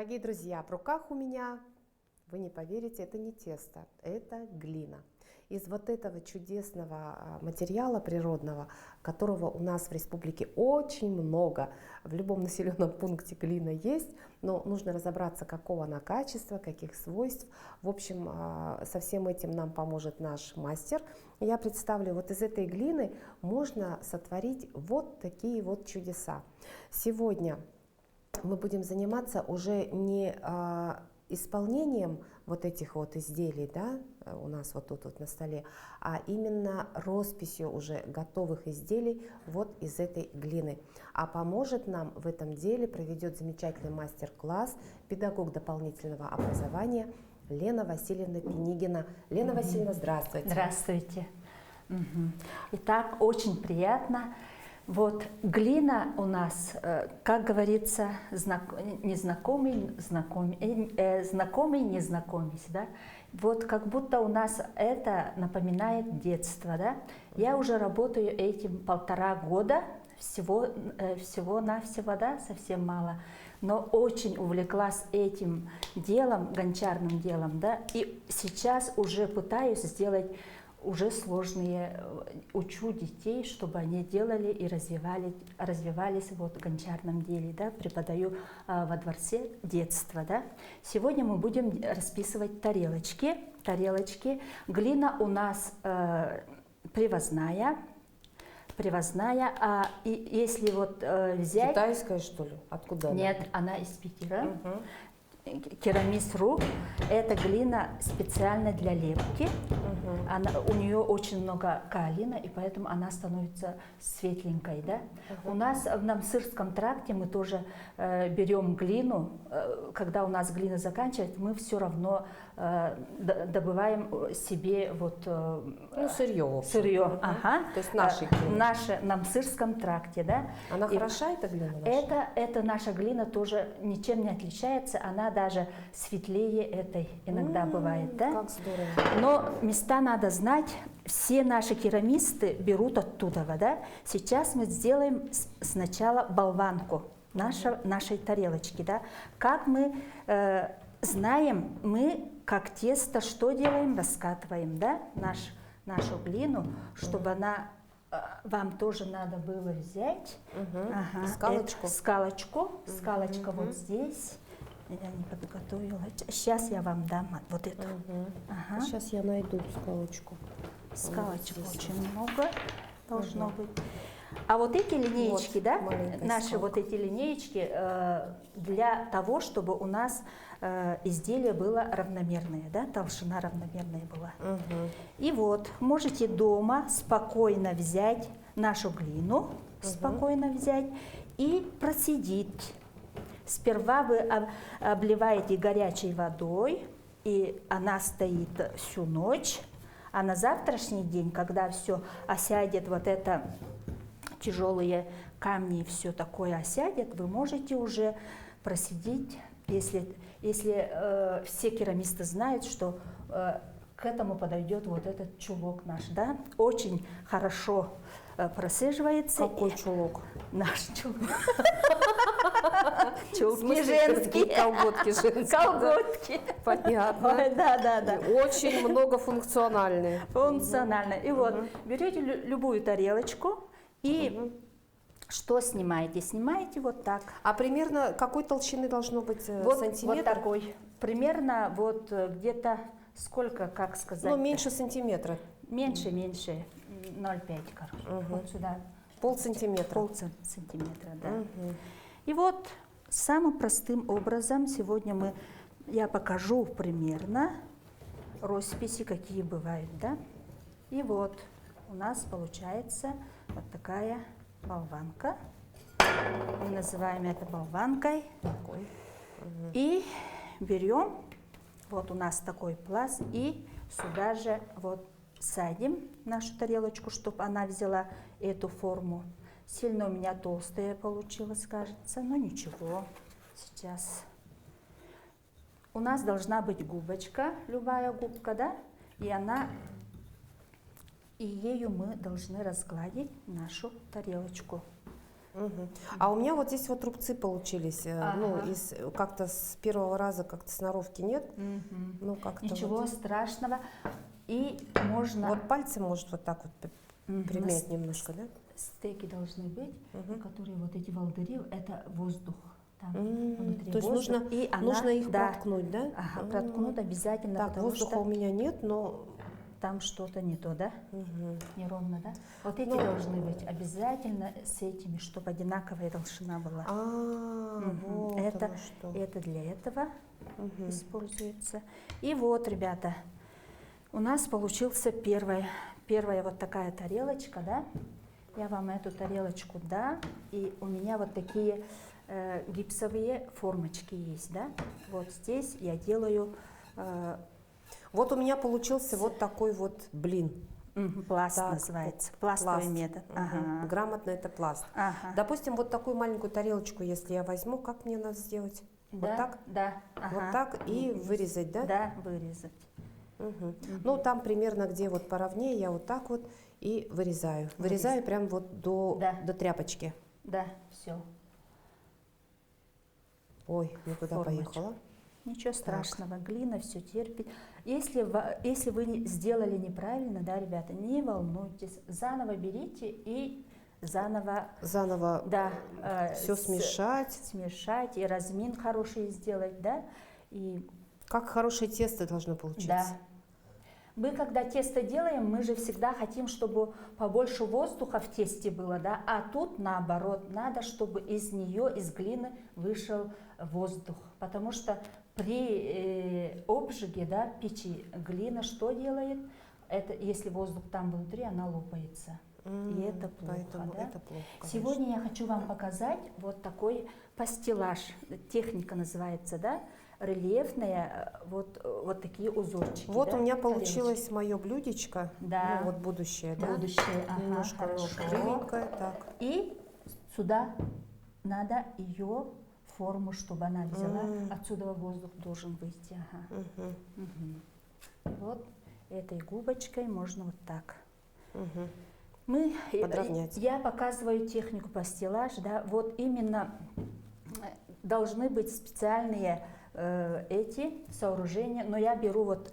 Дорогие друзья, в руках у меня, вы не поверите, это не тесто, это глина. Из вот этого чудесного материала природного, которого у нас в республике очень много, в любом населенном пункте глина есть, но нужно разобраться, какого она качества, каких свойств. В общем, со всем этим нам поможет наш мастер. Я представлю, вот из этой глины можно сотворить вот такие вот чудеса. Сегодня мы будем заниматься уже не исполнением вот этих вот изделий, да, у нас вот тут вот на столе, а именно росписью уже готовых изделий вот из этой глины. А поможет нам в этом деле, проведет замечательный мастер-класс педагог дополнительного образования Лена Васильевна Пенигина. Лена Васильевна, здравствуйте. Здравствуйте. Итак, очень приятно. Вот глина у нас, как говорится, знакомый, незнакомец, да? Вот как будто у нас это напоминает детство, да? Я уже работаю этим 1,5 года, всего-навсего, да, совсем мало, но очень увлеклась этим делом, гончарным делом, да, и сейчас уже пытаюсь сделать уже сложные, учу детей, чтобы они делали и развивались вот в гончарном деле, да, преподаю во дворце детства, да. Сегодня мы будем расписывать тарелочки. Глина у нас привозная, и если вот взять... Китайская, что ли? Откуда она? Нет, она из Питера. Керамис.ру. Это глина специально для лепки. У нее очень много калина, и поэтому она становится светленькой. Да? У нас в Намсырском тракте мы тоже берем глину. Когда у нас глина заканчивается, мы все равно добываем себе вот, сырье. Сырье, ага. То есть нашей глины. Наша в Намсырском тракте. Да? Она хороша, эта глина наша? Это наша глина тоже ничем не отличается. Она даже светлее этой иногда бывает, да? Как здорово. Но места надо знать, все наши керамисты берут оттуда, да? Сейчас мы сделаем сначала болванку нашей тарелочки, да? Как мы знаем, мы как тесто что делаем? Раскатываем, да? Нашу глину, чтобы она... Вам тоже надо было взять скалочка вот здесь. Я не подготовила. Сейчас я вам дам вот эту. Сейчас я найду скалочку. Скалочек очень много должно быть. А вот эти линеечки, вот, да, наши скалка. Вот эти линеечки для того, чтобы у нас изделие было равномерное, да, толщина равномерная была. И вот можете дома спокойно взять нашу глину, спокойно взять и процедить. Сперва вы обливаете горячей водой, и она стоит всю ночь, а на завтрашний день, когда все осядет, вот это тяжелые камни и все такое осядет, вы можете уже просидеть, если все керамисты знают, что к этому подойдет вот этот чулок наш, да, очень хорошо просиживается. Какой чулок? Наш чулок. Чулки женские. Колготки женские. Колготки. Понятно. Да. Очень многофункциональные. Функционально. И вот берете любую тарелочку и что снимаете? Снимаете вот так. А примерно какой толщины должно быть сантиметр? Вот такой. Примерно вот где-то сколько, как сказать? Ну, меньше сантиметра. Меньше. 0,5, короче. Вот сюда. Полсантиметра. Полсантиметра, да. И вот самым простым образом сегодня я покажу примерно росписи, какие бывают, да. И вот у нас получается вот такая болванка. Мы называем это болванкой. И берем, вот у нас такой пласт, и сюда же вот садим нашу тарелочку, чтобы она взяла эту форму. Сильно у меня толстая получилась, кажется, но ничего. Сейчас у нас должна быть губочка, любая губка, да, и ею мы должны разгладить нашу тарелочку. Мгм. А у меня вот здесь вот рубцы получились. Ну, как-то с первого раза как-то сноровки нет. Ну, как-то Ничего вот. страшного. И можно... Вот пальцем может вот так вот примять немножко, да? Стеки должны быть, которые вот эти волдыри, это воздух. Там внутри То есть воздух. нужно их проткнуть, да? Ага, проткнуть обязательно, Так, потому воздуха что у меня нет, но... там что-то не то, да? Неровно, да? Вот эти Ну, должны быть обязательно с этими, чтобы одинаковая толщина была. Вот Это, оно что. это для этого используется. И вот, ребята, у нас получился первая вот такая тарелочка, да? Я вам эту тарелочку дам, и у меня вот такие гипсовые формочки есть, да? Вот здесь я делаю... Вот у меня получился вот такой вот блин. Пласт Так, называется, пластовый пласт. метод. Грамотно это пласт. Допустим, вот такую маленькую тарелочку, если я возьму, как мне надо сделать? Да, Вот так? Да. Вот так и вырезать, да? Да, вырезать. Ну, там примерно, где вот поровнее, я вот так вот и вырезаю. Вырезаю прям вот до тряпочки. Да, все. Ой, не туда поехала. Ничего страшного, глина все терпит. Если вы сделали неправильно, да, ребята, не волнуйтесь, заново берите и заново да, все смешать. Смешать и размин хороший сделать, да. И как хорошее тесто должно получиться. Да. Мы, когда тесто делаем, мы же всегда хотим, чтобы побольше воздуха в тесте было, да, а тут наоборот, надо, чтобы из нее, из глины вышел воздух, потому что при обжиге, да, печи глина что делает? Это, если воздух там внутри, она лопается. И это плохо, да? Это плохо, сегодня я хочу вам показать вот такой пастилаж. Техника называется, да? Рельефная, вот такие узорчики. Вот да? у меня получилось мое блюдечко. Да. Ну, вот будущее, да? Будущее, Немножко кривенькое, так. И сюда надо ее форму, чтобы она взяла. Отсюда воздух должен выйти. Вот этой губочкой можно вот так. Подровнять. Я показываю технику пастилаж, да, вот именно должны быть специальные эти сооружения, но я беру вот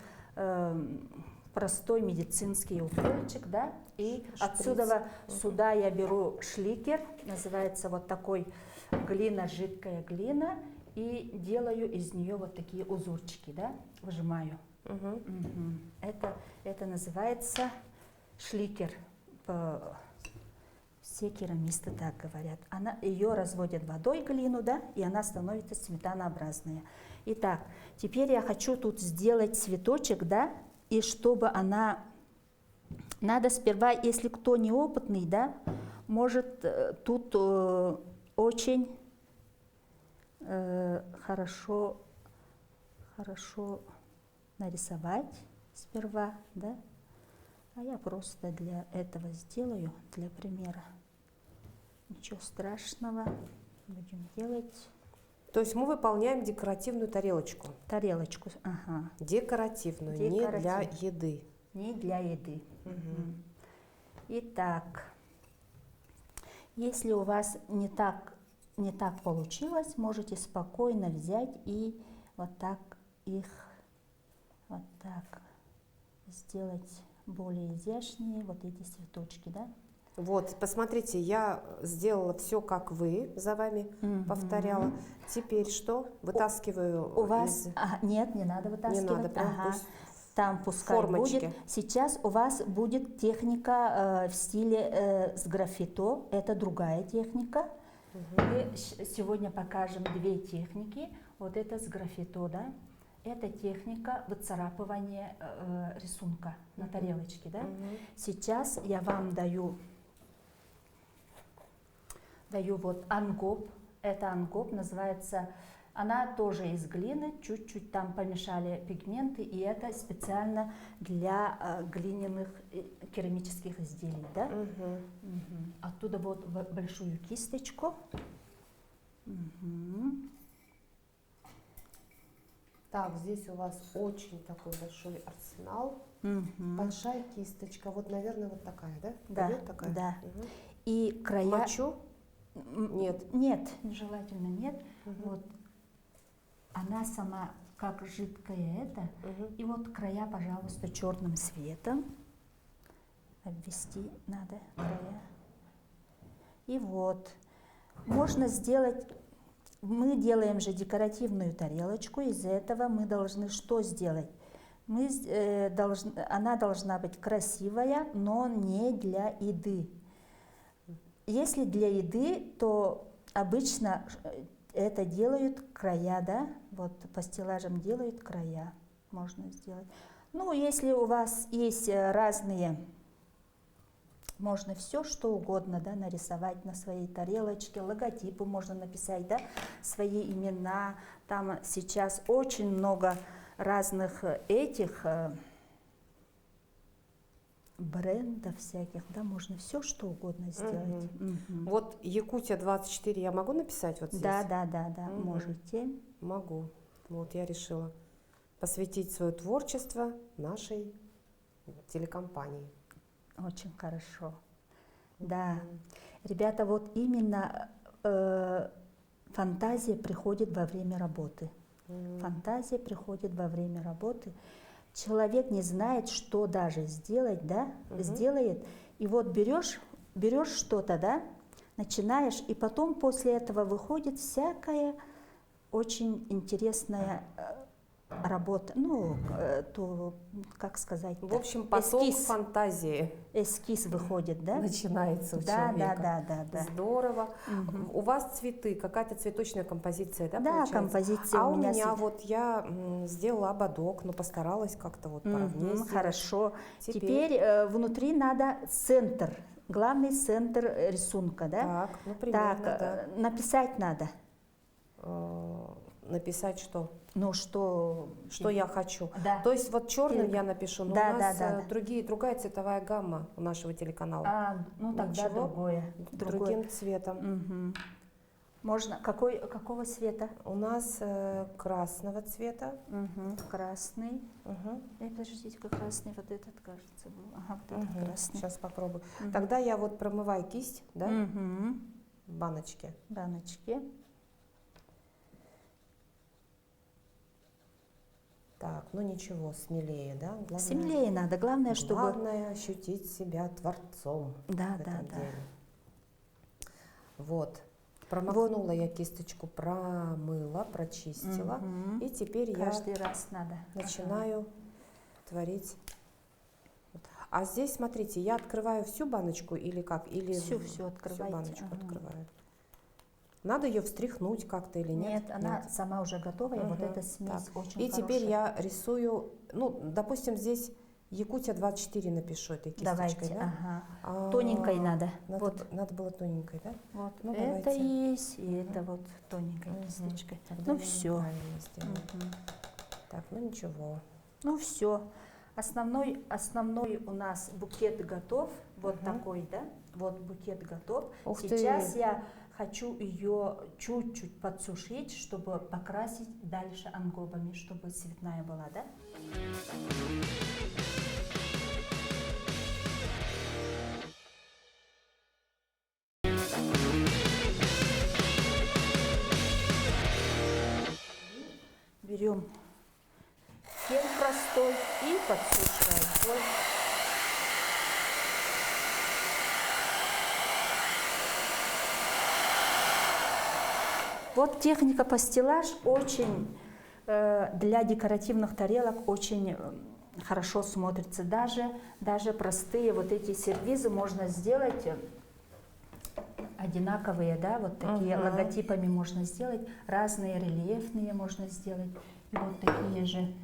простой медицинский укольчик, да, и отсюда сюда я беру шликер, называется вот такой глина, жидкая глина, и делаю из нее вот такие узорчики, да, выжимаю. Это называется шликер. Все керамисты так говорят. Ее разводят водой, глину, да, и она становится сметанообразная. Итак, теперь я хочу тут сделать цветочек, да, и чтобы она... Надо сперва, если кто неопытный, да, может тут очень хорошо нарисовать сперва, да. А я просто для этого сделаю, для примера. Ничего страшного, будем делать. То есть мы выполняем декоративную тарелочку. Тарелочку, ага. Декоративную, не для еды. Не для еды. Итак, если у вас не так получилось, можете спокойно взять и вот так их вот так сделать более изящнее, вот эти цветочки, да? Вот, посмотрите, я сделала все, как вы, за вами повторяла. Теперь что? Вытаскиваю у вас нет, не надо вытаскивать. Не надо, прям там пускай формочки. Будет. Сейчас у вас будет техника в стиле с граффито, это другая техника. Мы сегодня покажем две техники. Вот это с граффито, да? Это техника выцарапывания рисунка на тарелочке, да? Сейчас я вам даю вот ангоп. Это ангоп называется, она тоже из глины, чуть-чуть там помешали пигменты, и это специально для глиняных керамических изделий, да? Оттуда вот большую кисточку. Так, здесь у вас очень такой большой арсенал, большая кисточка, вот, наверное, вот такая, да? Да, Пойдет такая? да. И края... Мочу? Нет. Нет, желательно нет. Вот. Она сама как жидкая это. И вот края, пожалуйста, черным цветом. Обвести надо края. И вот. Можно сделать, мы делаем же декоративную тарелочку, из этого мы должны что сделать? Она должна быть красивая, но не для еды. Если для еды, то обычно это делают края, да? Вот по стеллажам делают края, можно сделать. Ну, если у вас есть разные, можно все что угодно, да, нарисовать на своей тарелочке, логотипы можно написать, да, свои имена. Там сейчас очень много разных этих брендов всяких, да, можно все что угодно сделать. Вот Якутия 24 я могу написать вот здесь? Да, можете. Могу. Вот я решила посвятить свое творчество нашей телекомпании. Очень хорошо. Да. Ребята, вот именно фантазия приходит во время работы. Фантазия приходит во время работы. Человек не знает, что даже сделать, да, сделает. И вот берешь что-то, да, начинаешь, и потом после этого выходит всякая очень интересная работа, ну, то, как сказать, в общем, поток фантазии. Эскиз выходит, да? Начинается у человека. Да. Здорово. У вас цветы, какая-то цветочная композиция, да, получается? Да, композиция у меня вот я сделала ободок, но постаралась как-то вот поровнее. Хорошо. Теперь внутри надо центр, главный центр рисунка, да? Так, ну, примерно, да. Написать надо. Написать что? Ну, что я хочу. Да. То есть вот черным я напишу, но да, у нас да. другая цветовая гамма у нашего телеканала. Ну тогда другое. Другим цветом. Можно. Какого цвета? У нас красного цвета. Красный. Подождите-ка, красный вот этот, кажется, был. Ага, вот этот красный. Сейчас попробую. Тогда я вот промываю кисть, да? В баночке. Так, ну ничего, смелее, да? Главное, смелее надо, главное, чтобы... Главное ощутить себя творцом. Да. Вот, промокнула я кисточку, промыла, прочистила, и теперь каждый раз надо. Начинаю творить. А здесь, смотрите, я открываю всю баночку или как? Или всю открывайте. Всю баночку открываю. Надо ее встряхнуть как-то или нет? Нет, она сама уже готовая, вот эта смесь очень хорошая. И теперь я рисую, ну, допустим, здесь Якутия 24 напишу этой кисточкой. Давайте, да? Тоненькой надо. Надо было тоненькой, да? Вот, ну, это есть, и это вот тоненькой кисточкой. Ну, все. Так, ну ничего. Ну, все. Основной у нас букет готов, вот такой, да? Вот букет готов. Сейчас я хочу ее чуть-чуть подсушить, чтобы покрасить дальше ангобами, чтобы цветная была, да? Берем фен простой и подсушиваем. Вот техника пастилаж очень для декоративных тарелок очень хорошо смотрится. Даже простые вот эти сервизы можно сделать одинаковые, да, вот такие логотипами можно сделать, разные рельефные можно сделать. И вот такие же.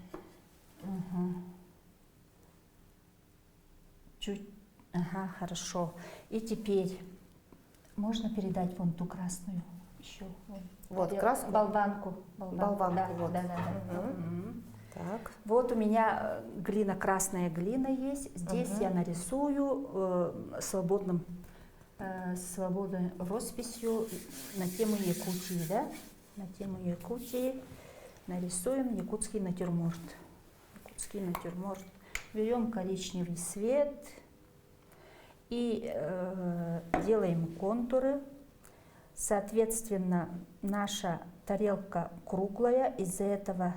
Хорошо. И теперь можно передать вон ту красную еще. Вот краску? Болванку. Да. Вот. Да. Так. Вот у меня глина, красная глина есть. Здесь я нарисую свободной росписью на тему Якутии, да? На тему Якутии нарисуем якутский натюрморт. Берем коричневый цвет и делаем контуры. Соответственно, наша тарелка круглая, из-за этого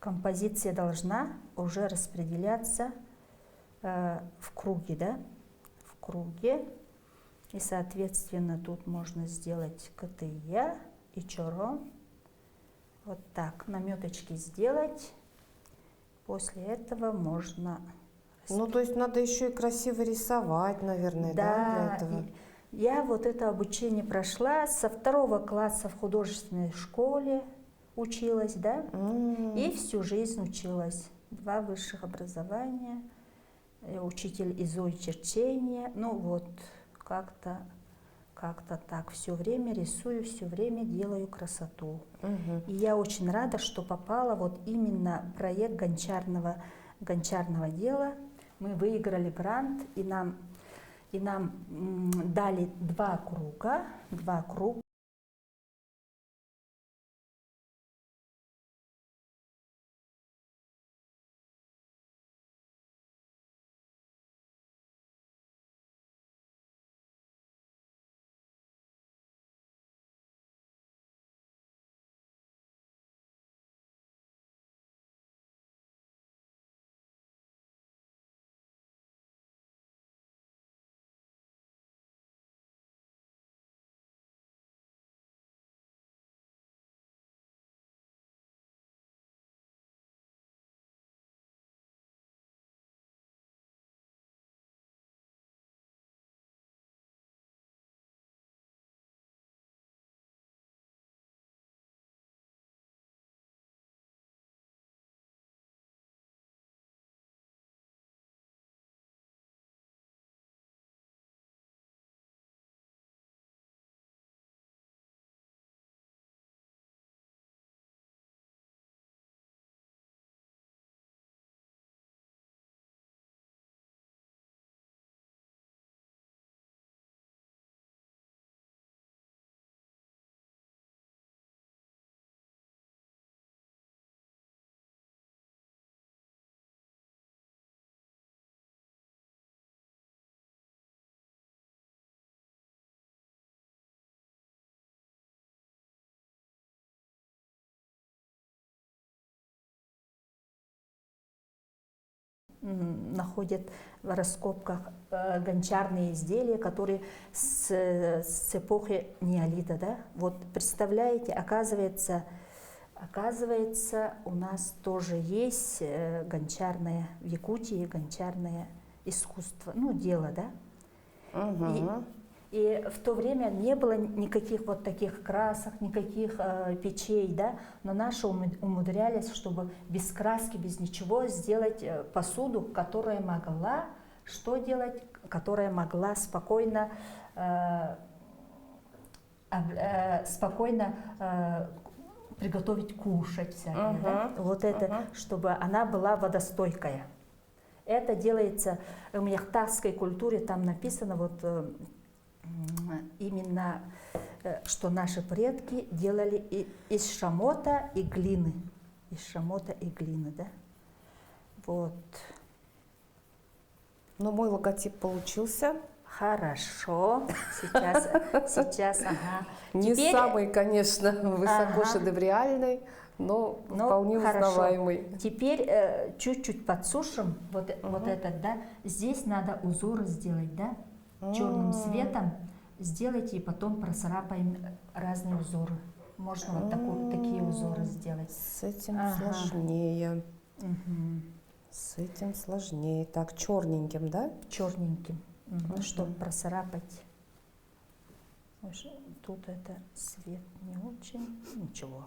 композиция должна уже распределяться в круге, да? В круге. И, соответственно, тут можно сделать КТЯ и чорон. Вот так, наметочки сделать. После этого можно... Ну, то есть надо еще и красиво рисовать, наверное, да, для этого? Я вот это обучение прошла со 2 класса в художественной школе, училась, да, и всю жизнь училась. 2 высших образования, учитель ИЗО и черчения, ну вот, как-то так, все время рисую, все время делаю красоту. И я очень рада, что попала вот именно проект гончарного дела. Мы выиграли грант, и нам дали 2 круга. Находят в раскопках гончарные изделия, которые с эпохи неолита, да? Вот представляете, оказывается, у нас тоже есть гончарное, в Якутии гончарное искусство, ну, дело, да? И в то время не было никаких вот таких красок, никаких печей, да, но наши умудрялись, чтобы без краски, без ничего сделать посуду, которая могла, что делать, которая могла спокойно приготовить кушать всякое, да? Вот это, чтобы она была водостойкая. Это делается в мьяхтарской культуре, там написано вот именно, что наши предки делали из шамота и глины. Из шамота и глины, да? Вот. Но мой логотип получился. Хорошо. Сейчас, ага. Не Теперь... самый, конечно, высоко шедевриальный, но вполне узнаваемый. Теперь чуть-чуть подсушим вот этот, да? Здесь надо узоры сделать, да? Черным цветом сделайте и потом просрапаем разные узоры. Можно вот такие узоры сделать. С этим сложнее. С этим сложнее. Так, черненьким, да? Черненьким, чтобы просрапать. Тут это свет не очень. Ничего.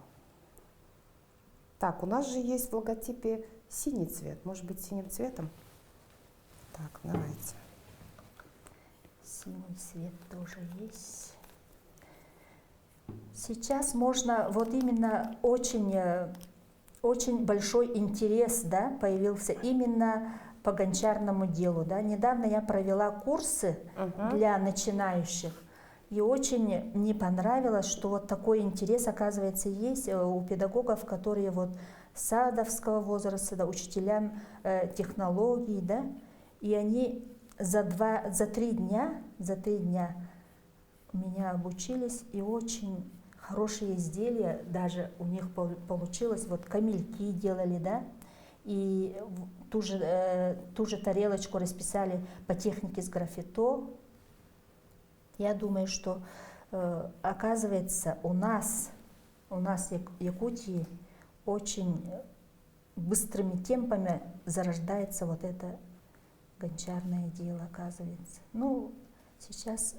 Так, у нас же есть в логотипе синий цвет. Может быть, синим цветом? Так, давайте. Синий цвет тоже есть. Сейчас можно, вот именно очень большой интерес, да, появился именно по гончарному делу. Да. Недавно я провела курсы для начинающих, и очень мне понравилось, что вот такой интерес, оказывается, есть у педагогов, которые вот садовского возраста, да, учителям технологий, да, и они за 3 дня у меня обучились, и очень хорошие изделия даже у них получилось. Вот камельки делали, да, и ту же тарелочку расписали по технике с граффито. Я думаю, что оказывается у нас в Якутии очень быстрыми темпами зарождается вот это гончарное дело, оказывается. Ну, сейчас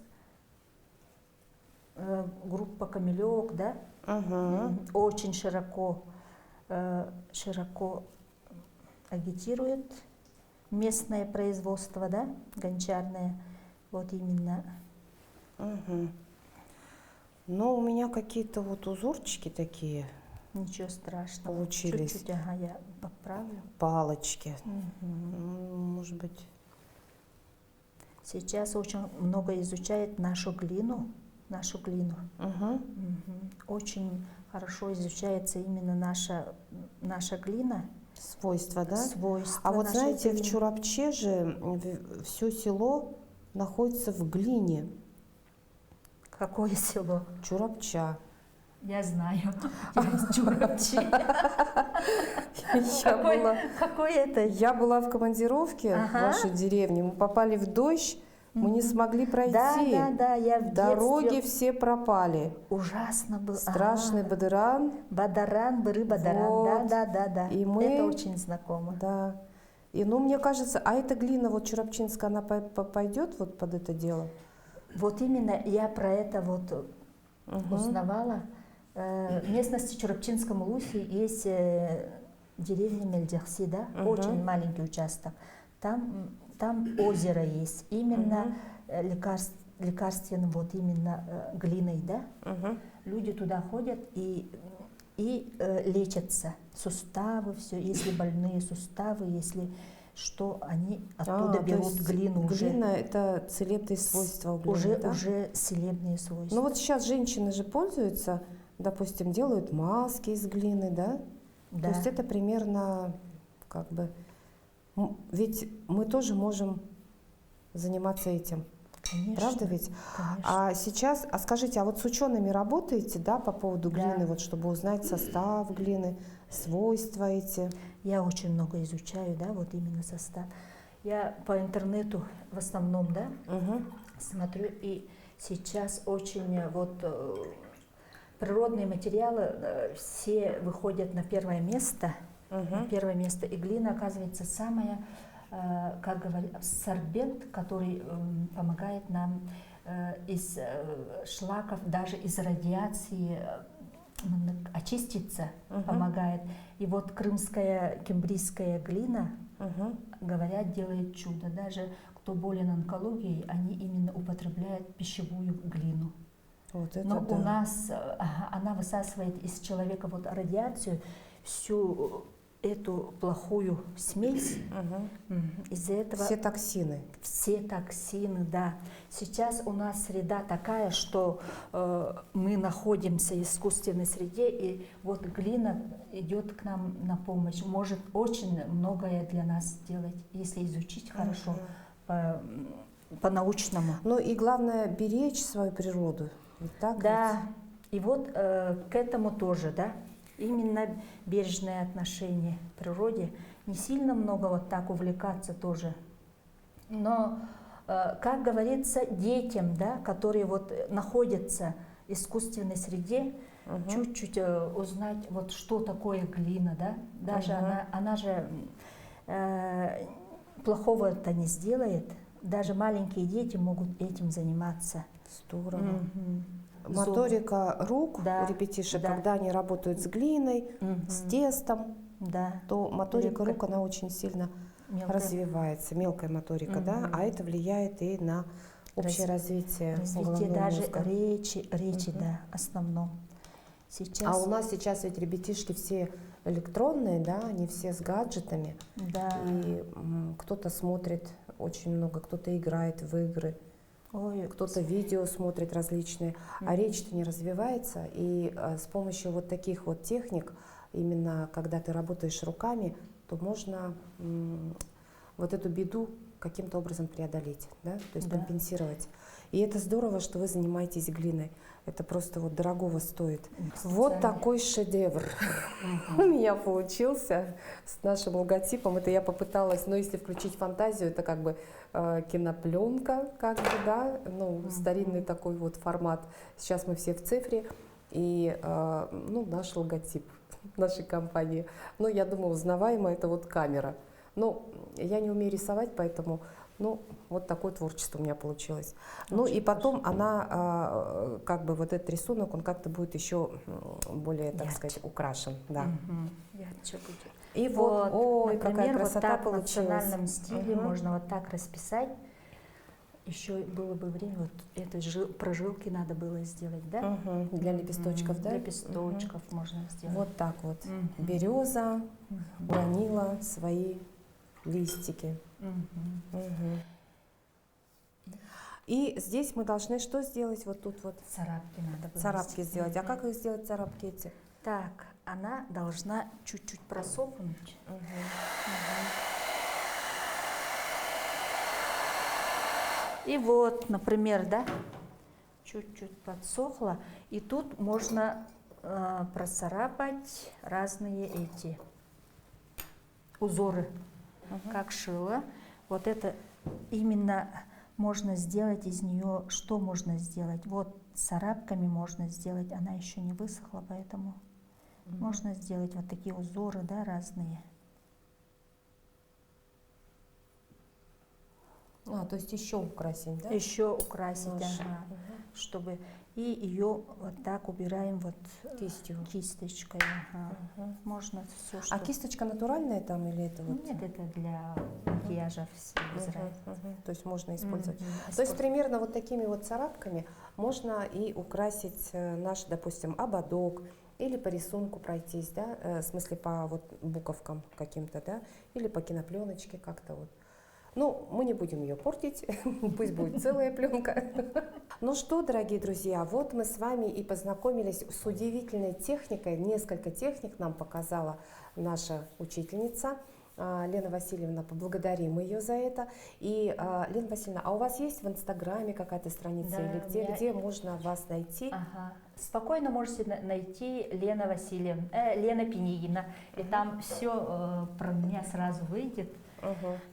группа «Камелек», да, очень широко агитирует местное производство, да, гончарное, вот именно. Но у меня какие-то вот узорчики такие. Ничего страшного. Получились. Чуть-чуть, ага, я поправлю. Палочки. Может быть. Сейчас очень много изучают нашу глину. Очень хорошо изучается именно наша глина. Свойства, да? Свойства. А вот знаете, глины. в Чурапче же все село находится в глине. Какое село? Чурапча. Я знаю. Чурапчи. Какое это? Я была в командировке в вашей деревне. Мы попали в дождь, мы не смогли пройти. Да, я в Дороги детстве... все пропали. Ужасно было. Страшный Бадаран. Бадаран, Бадаран. Вот. Да. И мы... Это очень знакомо. Да. И, ну, мне кажется, а эта глина вот чурапчинская, она пойдет вот под это дело? Вот именно я про это вот узнавала. В местности Чурапчинском Лусе есть деревня Мельдяхси, да, очень маленький участок. Там озеро есть, именно лекарственным, вот именно глиной, да. Люди туда ходят и лечатся. Суставы, все, если больные суставы, если что, они оттуда берут глину уже. Глина – это целебные свойства у глины, да? Уже целебные свойства. Ну вот сейчас женщины же пользуются, допустим, делают маски из глины, да? Да. То есть это примерно как бы… Ведь мы тоже можем заниматься этим. Конечно. Правда ведь? Конечно. А сейчас, скажите, а вот с учеными работаете, да, по поводу глины, вот чтобы узнать состав глины, свойства эти? Я очень много изучаю, да, вот именно состав. Я по интернету в основном, да, смотрю, и сейчас очень вот природные материалы все выходят на первое место. На первое место. И глина, оказывается, самая, как говорят, сорбент, который помогает нам из шлаков, даже из радиации очиститься, помогает. И вот крымская, кембрийская глина, говорят, делает чудо. Даже кто болен онкологией, они именно употребляют пищевую глину. Вот это но да. У нас она высасывает из человека вот радиацию, всю эту плохую смесь. Из-за этого все токсины. Все токсины, да. Сейчас у нас среда такая, что мы находимся в искусственной среде, и вот глина идет к нам на помощь. Может очень многое для нас сделать, если изучить хорошо по-научному. Ну и главное беречь свою природу. Так да. Ведь? И вот к этому тоже, да. Именно бережное отношение к природе, не сильно много вот так увлекаться тоже. Но, как говорится, детям, да, которые вот находятся в искусственной среде, чуть-чуть узнать, вот что такое глина, да, даже она же плохого-то не сделает, даже маленькие дети могут этим заниматься. Здорово. Моторика рук у ребятишек, когда они работают с глиной, с тестом, то моторика рук, она очень сильно развивается, мелкая моторика, да, а это влияет и на общее развитие даже мозга. речи, да, основном. Сейчас... А у нас сейчас ведь ребятишки все электронные, да, они все с гаджетами, и кто-то смотрит очень много, кто-то играет в игры. Кто-то видео смотрит различные, а речь-то не развивается, и с помощью вот таких вот техник, именно когда ты работаешь руками, то можно вот эту беду, каким-то образом преодолеть, да? То есть компенсировать. И это здорово, что вы занимаетесь глиной. Это просто вот дорогого стоит. Вот такой шедевр у меня получился с нашим логотипом. Это я попыталась, но если включить фантазию, это как бы кинопленка, как бы, да, ну, старинный такой вот формат. Сейчас мы все в цифре. И ну, наш логотип нашей компании. Но я думаю, узнаваемо это вот камера. Но я не умею рисовать, поэтому ну, вот такое творчество у меня получилось. Ну и потом она, как бы вот этот рисунок, он как-то будет еще более, так сказать, украшен. Да. Ярче будет. И вот, ой, например, какая красота вот так получилась. в национальном стиле можно вот так расписать. Еще было бы время, вот это прожилки надо было сделать, да? Для лепесточков, да? Для лепесточков можно сделать. Вот так вот. Береза уронила свои листики. И здесь мы должны что сделать? Вот тут вот. Царапки надо было. Царапки сделать. А как их сделать, царапки эти? Так, она должна чуть-чуть просохнуть. И вот, например, да, чуть-чуть подсохло, и тут можно процарапать разные эти узоры, как шило. Вот это именно можно сделать из нее, что можно сделать? Вот царапками можно сделать, она еще не высохла, поэтому можно сделать вот такие узоры, да, разные. То есть еще украсить, да? Еще украсить, ага, чтобы... И ее вот так убираем вот кисточкой. Можно все, что... А кисточка натуральная там или это вот? Нет, это для макияжа без разницы. То есть можно использовать. То есть примерно вот такими вот царапками можно и украсить наш, допустим, ободок, или по рисунку пройтись, да, в смысле по вот буковкам каким-то, да, или по кинопленочке как-то вот. Ну, мы не будем ее портить, пусть будет целая пленка. Ну что, дорогие друзья, вот мы с вами и познакомились с удивительной техникой. Несколько техник нам показала наша учительница Лена Васильевна. Поблагодарим ее за это. И, Лена Васильевна, а у вас есть в Инстаграме какая-то страница, да, или где можно вас найти? Ага. Спокойно можете найти Лена Васильевна, Лена Пенигина, и там все про меня сразу выйдет.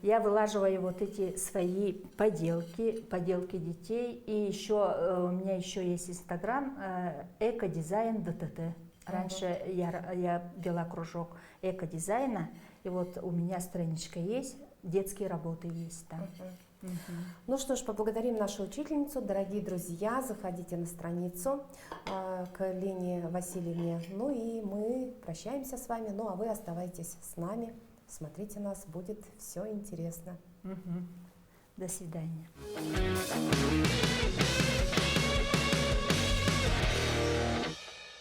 Я вылаживаю вот эти свои поделки детей. И еще у меня еще есть Инстаграм экодизайн ДТТ. Раньше я вела кружок экодизайна, и вот у меня страничка есть, детские работы есть там. Ну что ж, поблагодарим нашу учительницу. Дорогие друзья, заходите на страницу к Лене Васильевне. Ну и мы прощаемся с вами, ну а вы оставайтесь с нами. Смотрите нас, будет все интересно. До свидания.